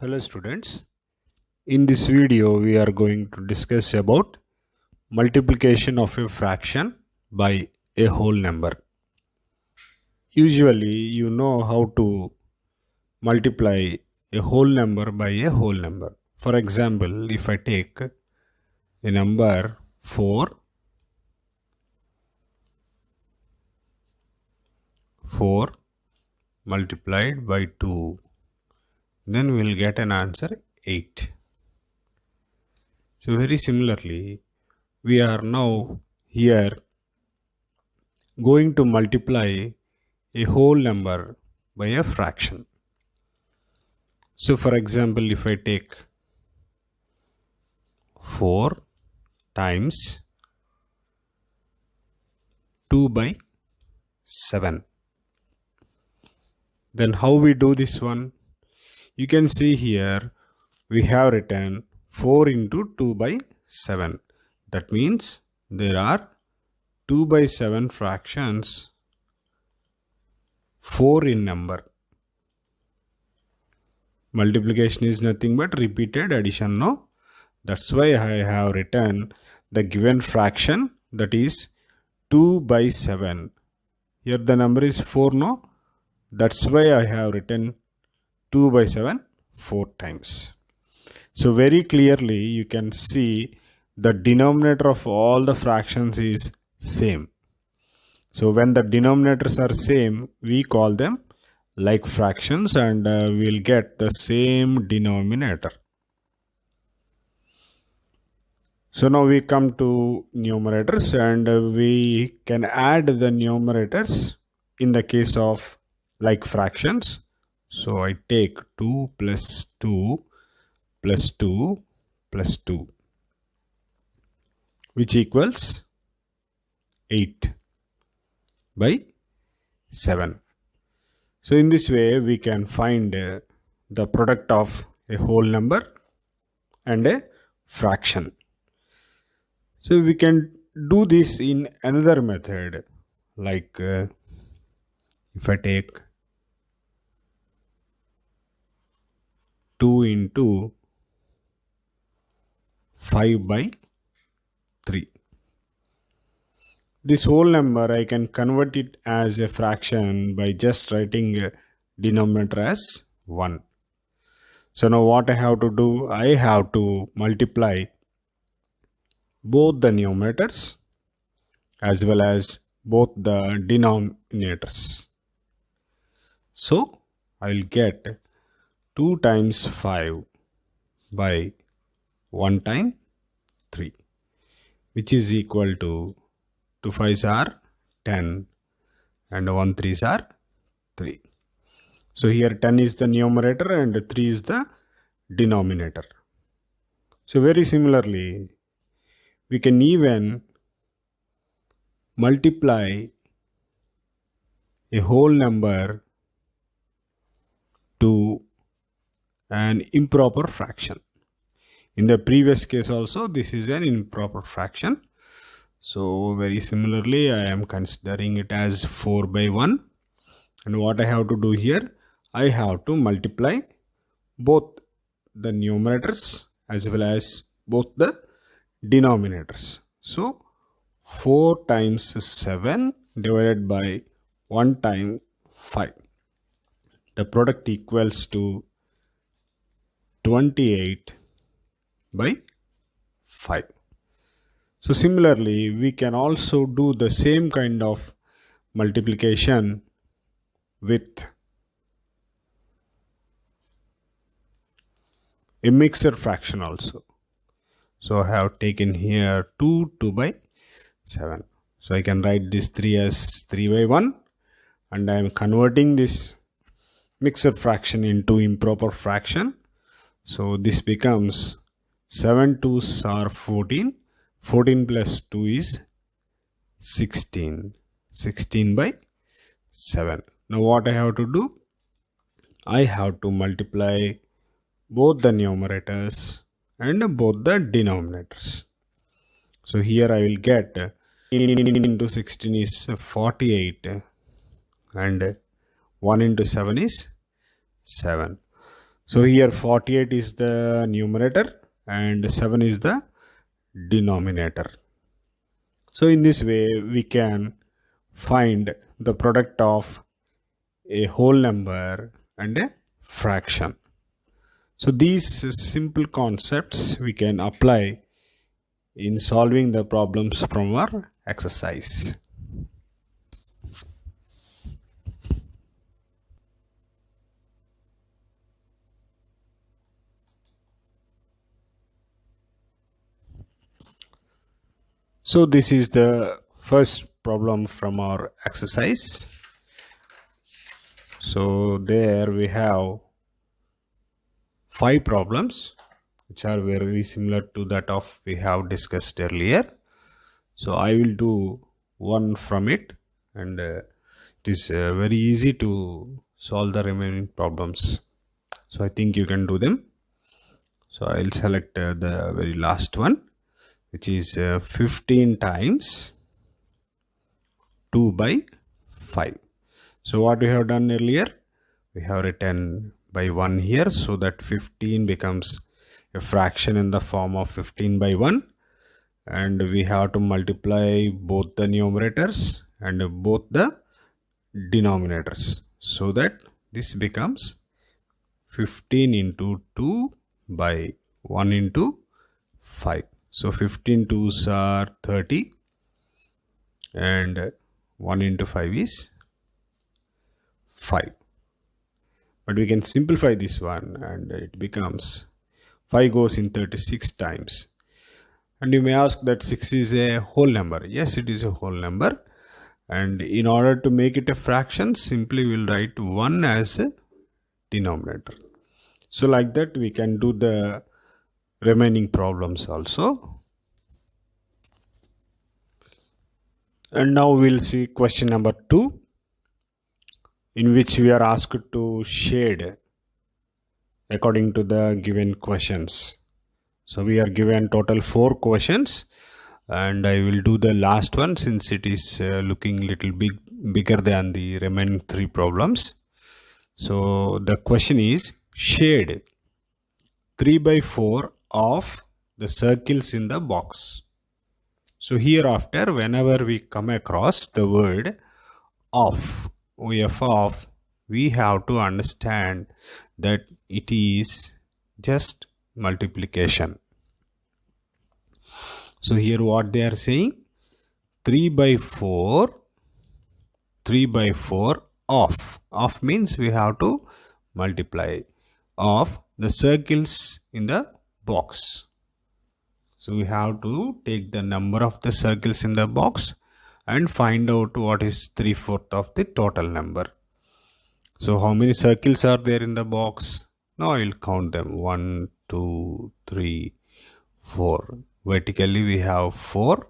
Hello students. In this video we are going to discuss about multiplication of a fraction by a whole number. Usually you know how to multiply a whole number by a whole number. For example, if I take a number 4 multiplied by 2, then we'll get an answer 8. So very similarly, we are now here going to multiply a whole number by a fraction. So for example, if I take 4 times 2 by 7, then how we do this one? You can see here we have written 4 into 2 by 7. That means there are 2 by 7 fractions, 4 in number. Multiplication is nothing but repeated addition, no? That's why I have written the given fraction, that is 2 by 7. Here the number is 4, no? That's why I have written 2 by 7 4 times. So very clearly you can see the denominator of all the fractions is same. So when the denominators are same, we call them like fractions, and we'll get the same denominator. So now we come to numerators, and we can add the numerators in the case of like fractions. So I take 2 plus 2 plus 2 plus 2, which equals 8 by 7. So in this way we can find the product of a whole number and a fraction. So we can do this in another method, like if I take 2 into 5 by 3. This whole number I can convert it as a fraction by just writing a denominator as 1. So now what I have to do? I have to multiply both the numerators as well as both the denominators. So I will get 2 times 5 by 1 time 3, which is equal to 2 5s are 10 and 1 3s are 3. So here 10 is the numerator and 3 is the denominator. So very similarly, we can even multiply a whole number to an improper fraction. In the previous case also, this is an improper fraction. So very similarly, I am considering it as 4 by 1. And what I have to do here, I have to multiply both the numerators as well as both the denominators. So 4 times 7 divided by 1 time 5. The product equals to 28 by 5. So similarly, we can also do the same kind of multiplication with a mixed fraction also. So I have taken here 2 by 7. So I can write this 3 as 3 by 1, and I am converting this mixed fraction into improper fraction. So this becomes 7 2s are 14. 14 plus 2 is 16. 16 by 7. Now what I have to do? I have to multiply both the numerators and both the denominators. So here I will get into 16 is 48 and 1 into 7 is 7. So here 48 is the numerator and 7 is the denominator. So in this way we can find the product of a whole number and a fraction. So these simple concepts we can apply in solving the problems from our exercise. So this is the first problem from our exercise. So there we have 5 problems which are very similar to that of we have discussed earlier. So I will do one from it, and it is very easy to solve the remaining problems. So I think you can do them. So I'll select the very last one, which is 15 times 2 by 5. So what we have done earlier, we have written by 1 here, so that 15 becomes a fraction in the form of 15 by 1, and we have to multiply both the numerators and both the denominators, so that this becomes 15 into 2 by 1 into 5. So 15 twos are 30 and 1 into 5 is 5. But we can simplify this one and it becomes 5 goes in 36 times. And you may ask that 6 is a whole number. Yes, it is a whole number. And in order to make it a fraction, simply we'll write 1 as a denominator. So like that we can do the remaining problems also. And now we'll see question number 2, in which we are asked to shade according to the given questions. So we are given total 4 questions, and I will do the last one since it is looking little bigger than the remaining 3 problems. So the question is, shade 3 by 4 of the circles in the box. So hereafter, whenever we come across the word of, we have to understand that it is just multiplication. So here what they are saying, 3 by 4 of means we have to multiply of the circles in the box. So we have to take the number of the circles in the box and find out what is 3/4 of the total number. So how many circles are there in the box? Now I will count them. 1, 2, 3, 4. Vertically we have 4,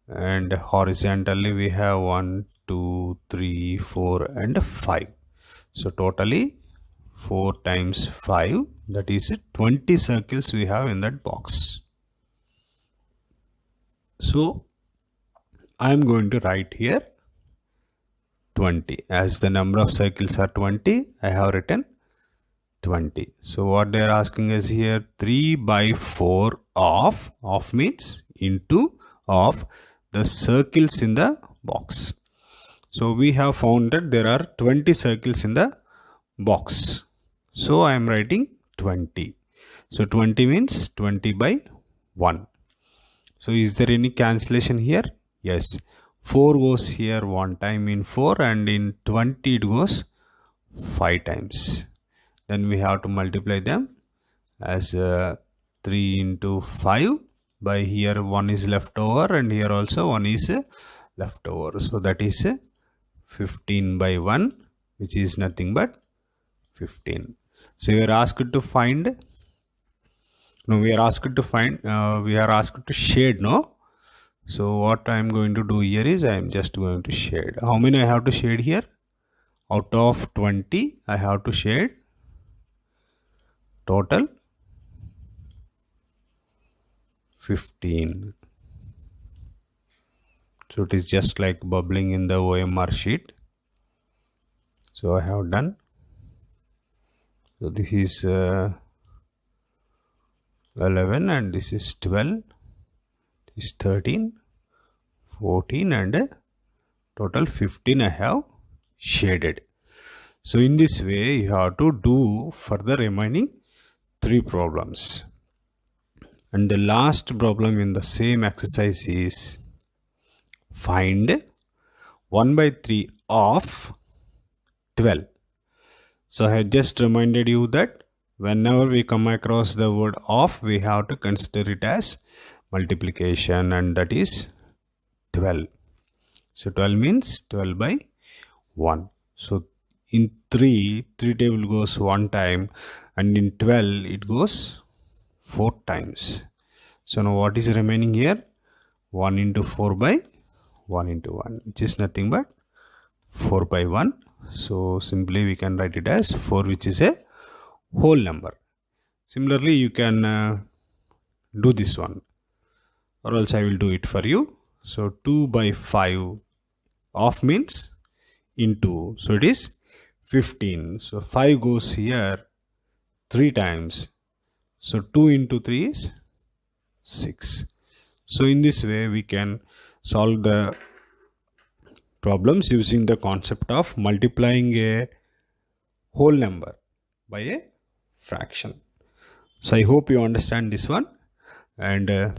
and horizontally we have 1, 2, 3, 4 and 5. So totally 4 times 5, that is 20 circles we have in that box. So I am going to write here 20. As the number of circles are 20, I have written 20. So what they are asking is here 3 by 4 of means into of the circles in the box. So we have found that there are 20 circles in the box. So I am writing 20. So 20 means 20 by 1. So is there any cancellation here? Yes. 4 goes here one time in 4, and in 20 it goes 5 times. Then we have to multiply them as 3 into 5 by here 1 is left over, and here also 1 is left over. So that is 15 by 1, which is nothing but 15. So we are asked to find, no, we are asked to find, we are asked to shade, no? So what I am going to do here is I am just going to shade. How many I have to shade here? Out of 20, I have to shade total 15. So it is just like bubbling in the OMR sheet. So I have done So this is 11 and this is 12, this is 13, 14 and total 15 I have shaded. So in this way you have to do for the remaining 3 problems. And the last problem in the same exercise is find 1 by 3 of 12. So I just reminded you that whenever we come across the word of, we have to consider it as multiplication, and that is 12. So 12 means 12 by 1. So in 3 table goes 1 time, and in 12 it goes 4 times. So now what is remaining here? 1 into 4 by 1 into 1, which is nothing but 4 by 1. So simply we can write it as 4, which is a whole number. Similarly, you can do this one, or else I will do it for you. So 2 by 5 of means into, so it is 15. So 5 goes here 3 times. So 2 into 3 is 6. So in this way we can solve the problems using the concept of multiplying a whole number by a fraction. So I hope you understand this one, and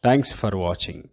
thanks for watching.